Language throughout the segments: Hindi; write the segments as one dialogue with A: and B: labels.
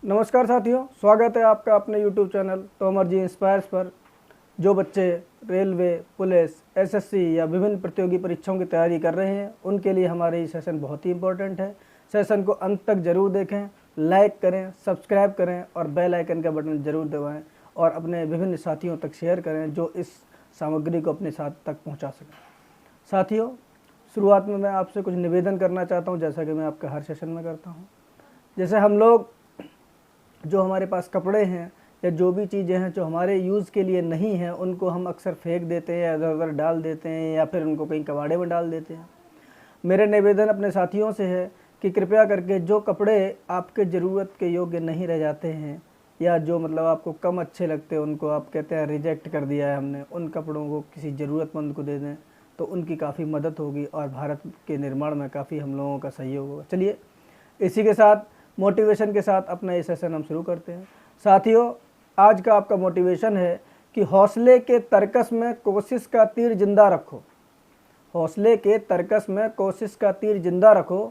A: नमस्कार साथियों, स्वागत है आपका अपने YouTube चैनल तोमर जी इंस्पायर्स पर। जो बच्चे रेलवे, पुलिस, एसएससी या विभिन्न प्रतियोगी परीक्षाओं की तैयारी कर रहे हैं उनके लिए हमारे ये सेशन बहुत ही इंपॉर्टेंट है। सेशन को अंत तक जरूर देखें, लाइक करें, सब्सक्राइब करें और बेल आइकन का बटन जरूर दबाएं और अपने विभिन्न साथियों तक शेयर करें जो इस सामग्री को अपने साथ तक पहुँचा सकें। साथियों, शुरुआत में मैं आपसे कुछ निवेदन करना चाहता हूँ, जैसा कि मैं आपका हर सेशन में करता हूँ। जैसे हम लोग जो हमारे पास कपड़े हैं या जो भी चीज़ें हैं जो हमारे यूज़ के लिए नहीं हैं उनको हम अक्सर फेंक देते हैं, इधर उधर डाल देते हैं या फिर उनको कहीं कबाड़े में डाल देते हैं। मेरा निवेदन अपने साथियों से है कि कृपया करके जो कपड़े आपके ज़रूरत के योग्य नहीं रह जाते हैं या जो मतलब आपको कम अच्छे लगते हैं उनको आप कहते हैं रिजेक्ट कर दिया है हमने, उन कपड़ों को किसी ज़रूरतमंद को दे दें तो उनकी काफ़ी मदद होगी और भारत के निर्माण में काफ़ी हम लोगों का सहयोग होगा। चलिए इसी के साथ मोटिवेशन के साथ अपना ये सेशन हम शुरू करते हैं। साथियों, आज का आपका मोटिवेशन है कि हौसले के तरकस में कोशिश का तीर जिंदा रखो। हौसले के तरकस में कोशिश का तीर जिंदा रखो।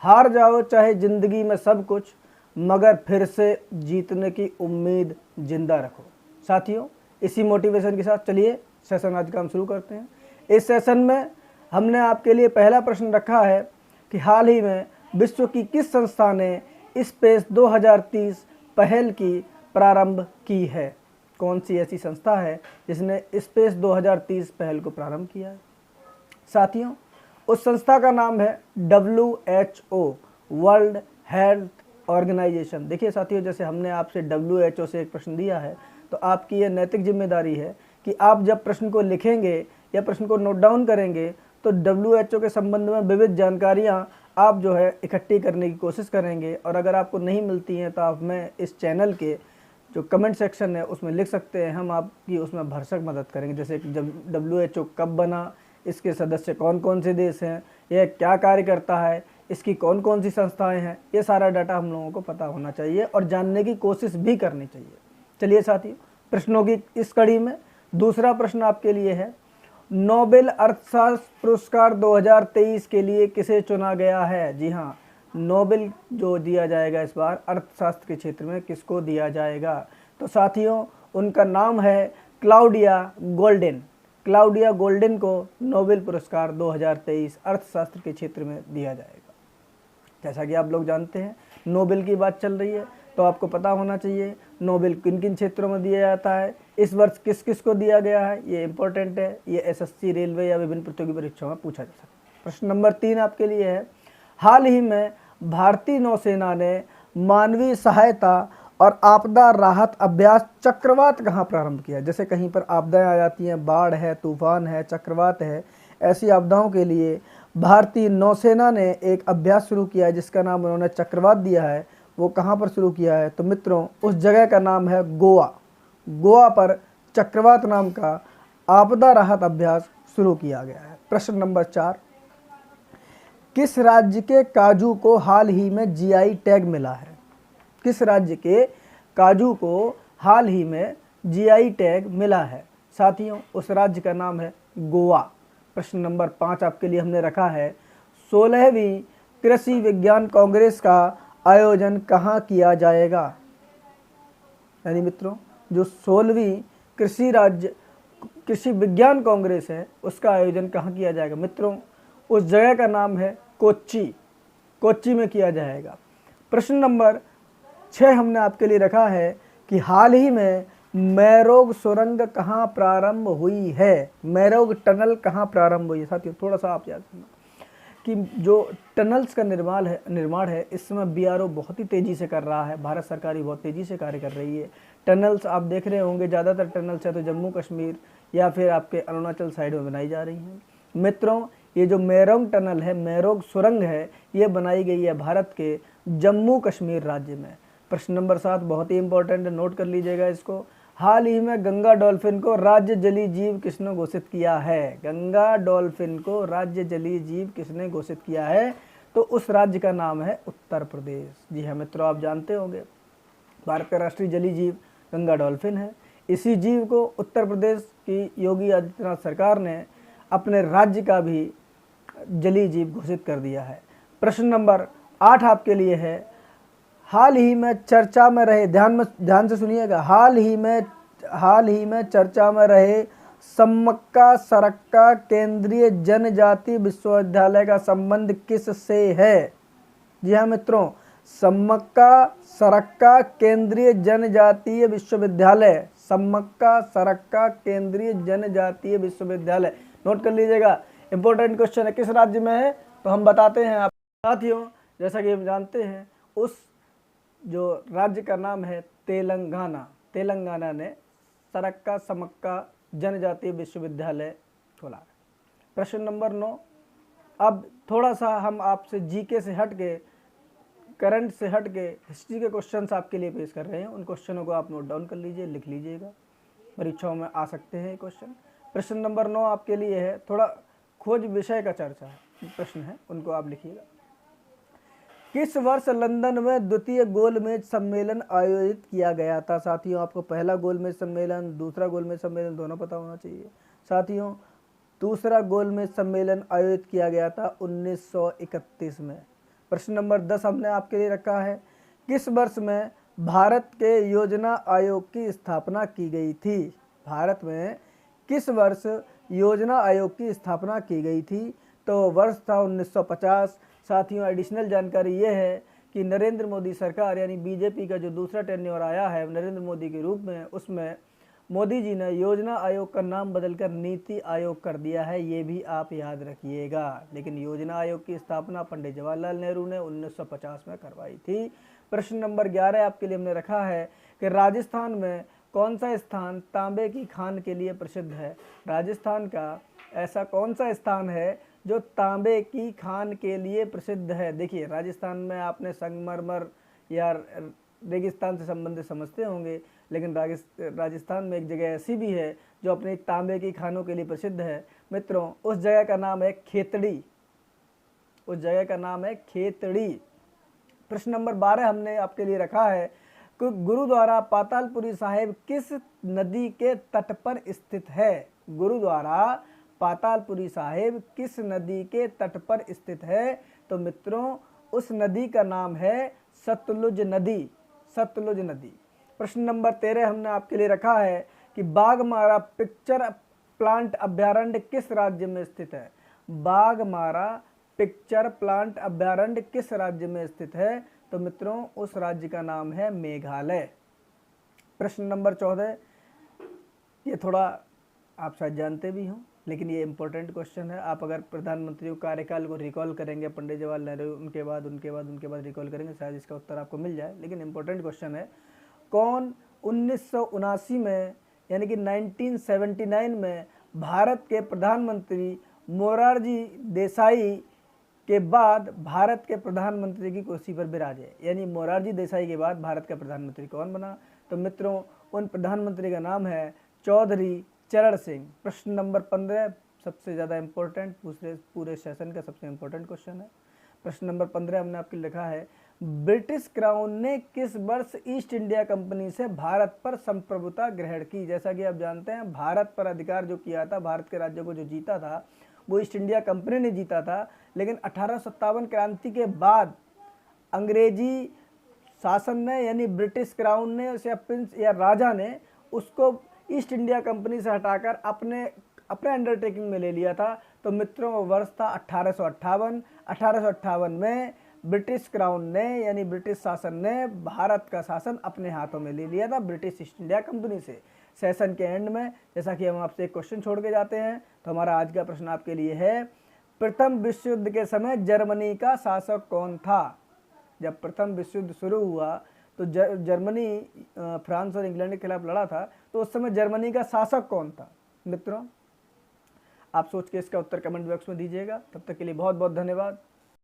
A: हार जाओ चाहे ज़िंदगी में सब कुछ, मगर फिर से जीतने की उम्मीद जिंदा रखो। साथियों, इसी मोटिवेशन के साथ चलिए सेशन आज का हम शुरू करते हैं। इस सेशन में हमने आपके लिए पहला प्रश्न रखा है कि हाल ही में विश्व की किस संस्था ने स्पेस 2030 पहल की प्रारंभ की है। कौन सी ऐसी संस्था है जिसने स्पेस 2030 पहल को प्रारंभ किया है। साथियों, उस संस्था का नाम है WHO, वर्ल्ड हेल्थ ऑर्गेनाइजेशन। देखिए साथियों, जैसे हमने आपसे WHO से एक प्रश्न दिया है तो आपकी ये नैतिक जिम्मेदारी है कि आप जब प्रश्न को लिखेंगे या प्रश्न को नोट डाउन करेंगे तो WHO के संबंध में विविध जानकारियाँ आप जो है इकट्ठी करने की कोशिश करेंगे और अगर आपको नहीं मिलती हैं तो आप मैं इस चैनल के जो कमेंट सेक्शन है उसमें लिख सकते हैं, हम आपकी उसमें भरसक मदद करेंगे। जैसे कि जब WHO कब बना, इसके सदस्य कौन कौन से देश हैं, यह क्या कार्य करता है, इसकी कौन कौन सी संस्थाएं हैं, ये सारा डाटा हम लोगों को पता होना चाहिए और जानने की कोशिश भी करनी चाहिए। चलिए साथियों, प्रश्नों की इस कड़ी में दूसरा प्रश्न आपके लिए है, नोबेल अर्थशास्त्र पुरस्कार 2023 के लिए किसे चुना गया है। जी हाँ, नोबेल जो दिया जाएगा इस बार अर्थशास्त्र के क्षेत्र में किसको दिया जाएगा। तो साथियों, उनका नाम है क्लाउडिया गोल्डन। क्लाउडिया गोल्डन को नोबेल पुरस्कार 2023 अर्थशास्त्र के क्षेत्र में दिया जाएगा। जैसा कि आप लोग जानते हैं नोबेल की बात चल रही है तो आपको पता होना चाहिए नोबेल किन किन क्षेत्रों में दिया जाता है, इस वर्ष किस किस को दिया गया है, ये इंपॉर्टेंट है। ये एसएससी, रेलवे या विभिन्न प्रतियोगी परीक्षाओं में पूछा जा सकता है। प्रश्न नंबर 3 आपके लिए है, हाल ही में भारतीय नौसेना ने मानवीय सहायता और आपदा राहत अभ्यास चक्रवात कहाँ प्रारंभ किया। जैसे कहीं पर आपदाएं आ जाती हैं, बाढ़ है, तूफान है, चक्रवात है, ऐसी आपदाओं के लिए भारतीय नौसेना ने एक अभ्यास शुरू किया है जिसका नाम उन्होंने चक्रवात दिया है। वो कहाँ पर शुरू किया है तो मित्रों उस जगह का नाम है गोवा। गोवा पर चक्रवात नाम का आपदा राहत अभ्यास शुरू किया गया है। प्रश्न नंबर 4, किस राज्य के काजू को हाल ही में GI टैग मिला है। किस राज्य के काजू को हाल ही में GI टैग मिला है। साथियों, उस राज्य का नाम है गोवा। प्रश्न नंबर 5 आपके लिए हमने रखा है, 16वीं कृषि विज्ञान कांग्रेस का आयोजन कहाँ किया जाएगा। यानी मित्रों, जो 16वीं कृषि विज्ञान कांग्रेस है उसका आयोजन कहाँ किया जाएगा। मित्रों, उस जगह का नाम है कोच्चि। कोच्चि में किया जाएगा। प्रश्न नंबर 6 हमने आपके लिए रखा है कि हाल ही में मैरोग सुरंग कहाँ प्रारंभ हुई है। मैरोग टनल कहाँ प्रारंभ हुई है। साथियों, थोड़ा सा आप याद करना कि जो टनल्स का निर्माण है इस समय BRO बहुत ही तेज़ी से कर रहा है। भारत सरकार ही बहुत तेज़ी से कार्य कर रही है। टनल्स आप देख रहे होंगे, ज़्यादातर टनल्स है तो जम्मू कश्मीर या फिर आपके अरुणाचल साइड में बनाई जा रही हैं। मित्रों, ये जो मैरोग टनल है, मैरोग सुरंग है, ये बनाई गई है भारत के जम्मू कश्मीर राज्य में। प्रश्न नंबर 7 बहुत ही इंपॉर्टेंट है, नोट कर लीजिएगा इसको। हाल ही में गंगा डॉल्फिन को राज्य जलीय जीव किसने घोषित किया है। गंगा डॉल्फिन को राज्य जलीय जीव किसने घोषित किया है तो उस राज्य का नाम है उत्तर प्रदेश। जी हाँ मित्रों, आप जानते होंगे भारत का राष्ट्रीय जलीय जीव गंगा डॉल्फिन है। इसी जीव को उत्तर प्रदेश की योगी आदित्यनाथ सरकार ने अपने राज्य का भी जलीय जीव घोषित कर दिया है। प्रश्न नंबर 8 आपके लिए है, हाल ही में चर्चा में रहे, ध्यान से सुनिएगा, हाल ही में चर्चा में रहे सम्मक्का सरक्का केंद्रीय जनजाति विश्वविद्यालय का संबंध किस से है? जी हाँ मित्रों, सम्मक्का सरक्का केंद्रीय जनजातीय विश्वविद्यालय, सम्मक्का सरक्का केंद्रीय जनजातीय विश्वविद्यालय, नोट कर लीजिएगा, इंपॉर्टेंट क्वेश्चन है। किस राज्य में है तो हम बताते हैं आप साथियों। जैसा कि हम जानते हैं उस जो राज्य का नाम है तेलंगाना, तेलंगाना ने सरक्का सम्मक्का जनजातीय विश्वविद्यालय खोला। प्रश्न नंबर 9। अब थोड़ा सा हम आपसे जीके से हट के, करंट से हट के हिस्ट्री के क्वेश्चंस आपके लिए पेश कर रहे हैं। उन क्वेश्चनों को आप नोट डाउन कर लीजिए, लिख लीजिएगा, परीक्षाओं में आ सकते हैं ये क्वेश्चन। प्रश्न नंबर 9 आपके लिए है, थोड़ा खोज विषय का चर्चा है प्रश्न है, उनको आप लिखिएगा। किस वर्ष लंदन में द्वितीय गोलमेज सम्मेलन आयोजित किया गया था? साथियों, आपको पहला गोलमेज सम्मेलन, दूसरा गोलमेज सम्मेलन दोनों पता होना चाहिए। साथियों, दूसरा गोलमेज सम्मेलन आयोजित किया गया था 1931 में। प्रश्न नंबर 10 हमने आपके लिए रखा है, किस वर्ष में भारत के योजना आयोग की स्थापना की गई थी? भारत में किस वर्ष योजना आयोग की स्थापना की गई थी? तो वर्ष था 1950। साथियों, एडिशनल जानकारी ये है कि नरेंद्र मोदी सरकार यानी बीजेपी का जो दूसरा टेन्योर आया है नरेंद्र मोदी के रूप में, उसमें मोदी जी ने योजना आयोग का नाम बदलकर नीति आयोग कर दिया है, ये भी आप याद रखिएगा। लेकिन योजना आयोग की स्थापना पंडित जवाहरलाल नेहरू ने 1950 में करवाई थी। प्रश्न नंबर 11 आपके लिए हमने रखा है कि राजस्थान में कौन सा स्थान तांबे की खान के लिए प्रसिद्ध है? राजस्थान का ऐसा कौन सा स्थान है जो तांबे की खान के लिए प्रसिद्ध है? देखिए, राजस्थान में आपने संगमरमर या रेगिस्तान से संबंधित समझते होंगे, लेकिन राजस्थान में एक जगह ऐसी भी है जो अपने तांबे की खानों के लिए प्रसिद्ध है। मित्रों, उस जगह का नाम है खेतड़ी, उस जगह का नाम है खेतड़ी। प्रश्न नंबर 12 हमने आपके लिए रखा है कि गुरुद्वारा पातालपुरी साहिब किस नदी के तट पर स्थित है? गुरुद्वारा पातालपुरी साहिब किस नदी के तट पर स्थित है? तो मित्रों, उस नदी का नाम है सतलुज नदी, सतलुज नदी। प्रश्न नंबर 13 हमने आपके लिए रखा है कि बाघमारा पिक्चर प्लांट अभ्यारण्य किस राज्य में स्थित है? बाघमारा पिक्चर प्लांट अभ्यारण्य किस राज्य में स्थित है? तो मित्रों, उस राज्य का नाम है मेघालय। प्रश्न नंबर 14, ये थोड़ा आप शायद जानते भी हों, लेकिन ये इंपॉर्टेंट क्वेश्चन है। आप अगर प्रधानमंत्री कार्यकाल को रिकॉल करेंगे, पंडित जवाहरलाल नेहरू, उनके बाद रिकॉल करेंगे, शायद इसका उत्तर आपको मिल जाए, लेकिन इंपॉर्टेंट क्वेश्चन है। कौन 1979 में यानी कि 1979 में भारत के प्रधानमंत्री मोरारजी देसाई के बाद भारत के प्रधानमंत्री की कुर्सी पर विराजे? यानी मोरारजी देसाई के बाद भारत का प्रधानमंत्री कौन बना? तो मित्रों, उन प्रधानमंत्री का नाम है चौधरी चरण सिंह। प्रश्न नंबर 15 सबसे ज़्यादा इम्पोर्टेंट, पूरे सेशन का सबसे इम्पोर्टेंट क्वेश्चन है। प्रश्न नंबर 15 हमने आपके लिखा है, ब्रिटिश क्राउन ने किस वर्ष ईस्ट इंडिया कंपनी से भारत पर संप्रभुता ग्रहण की? जैसा कि आप जानते हैं, भारत पर अधिकार जो किया था, भारत के राज्यों को जो जीता था, वो ईस्ट इंडिया कंपनी ने जीता था। लेकिन 1857 क्रांति के बाद अंग्रेजी शासन ने यानी ब्रिटिश क्राउन ने या प्रिंस या राजा ने उसको ईस्ट इंडिया कंपनी से हटाकर अपने अंडरटेकिंग में ले लिया था। तो मित्रों, वर्ष था 1858। 1858 में ब्रिटिश क्राउन ने यानी ब्रिटिश शासन ने भारत का शासन अपने हाथों में ले लिया था ब्रिटिश ईस्ट इंडिया कंपनी से। सेशन के एंड में जैसा कि हम आपसे एक क्वेश्चन छोड़ के जाते हैं, तो हमारा आज का प्रश्न आपके लिए है, प्रथम विश्व युद्ध के समय जर्मनी का शासक कौन था? जब प्रथम विश्व युद्ध शुरू हुआ तो जर्मनी फ्रांस और इंग्लैंड के खिलाफ लड़ा था, तो उस समय जर्मनी का शासक कौन था? मित्रों, आप सोच के इसका उत्तर कमेंट बॉक्स में दीजिएगा। तब तक के लिए बहुत बहुत धन्यवाद।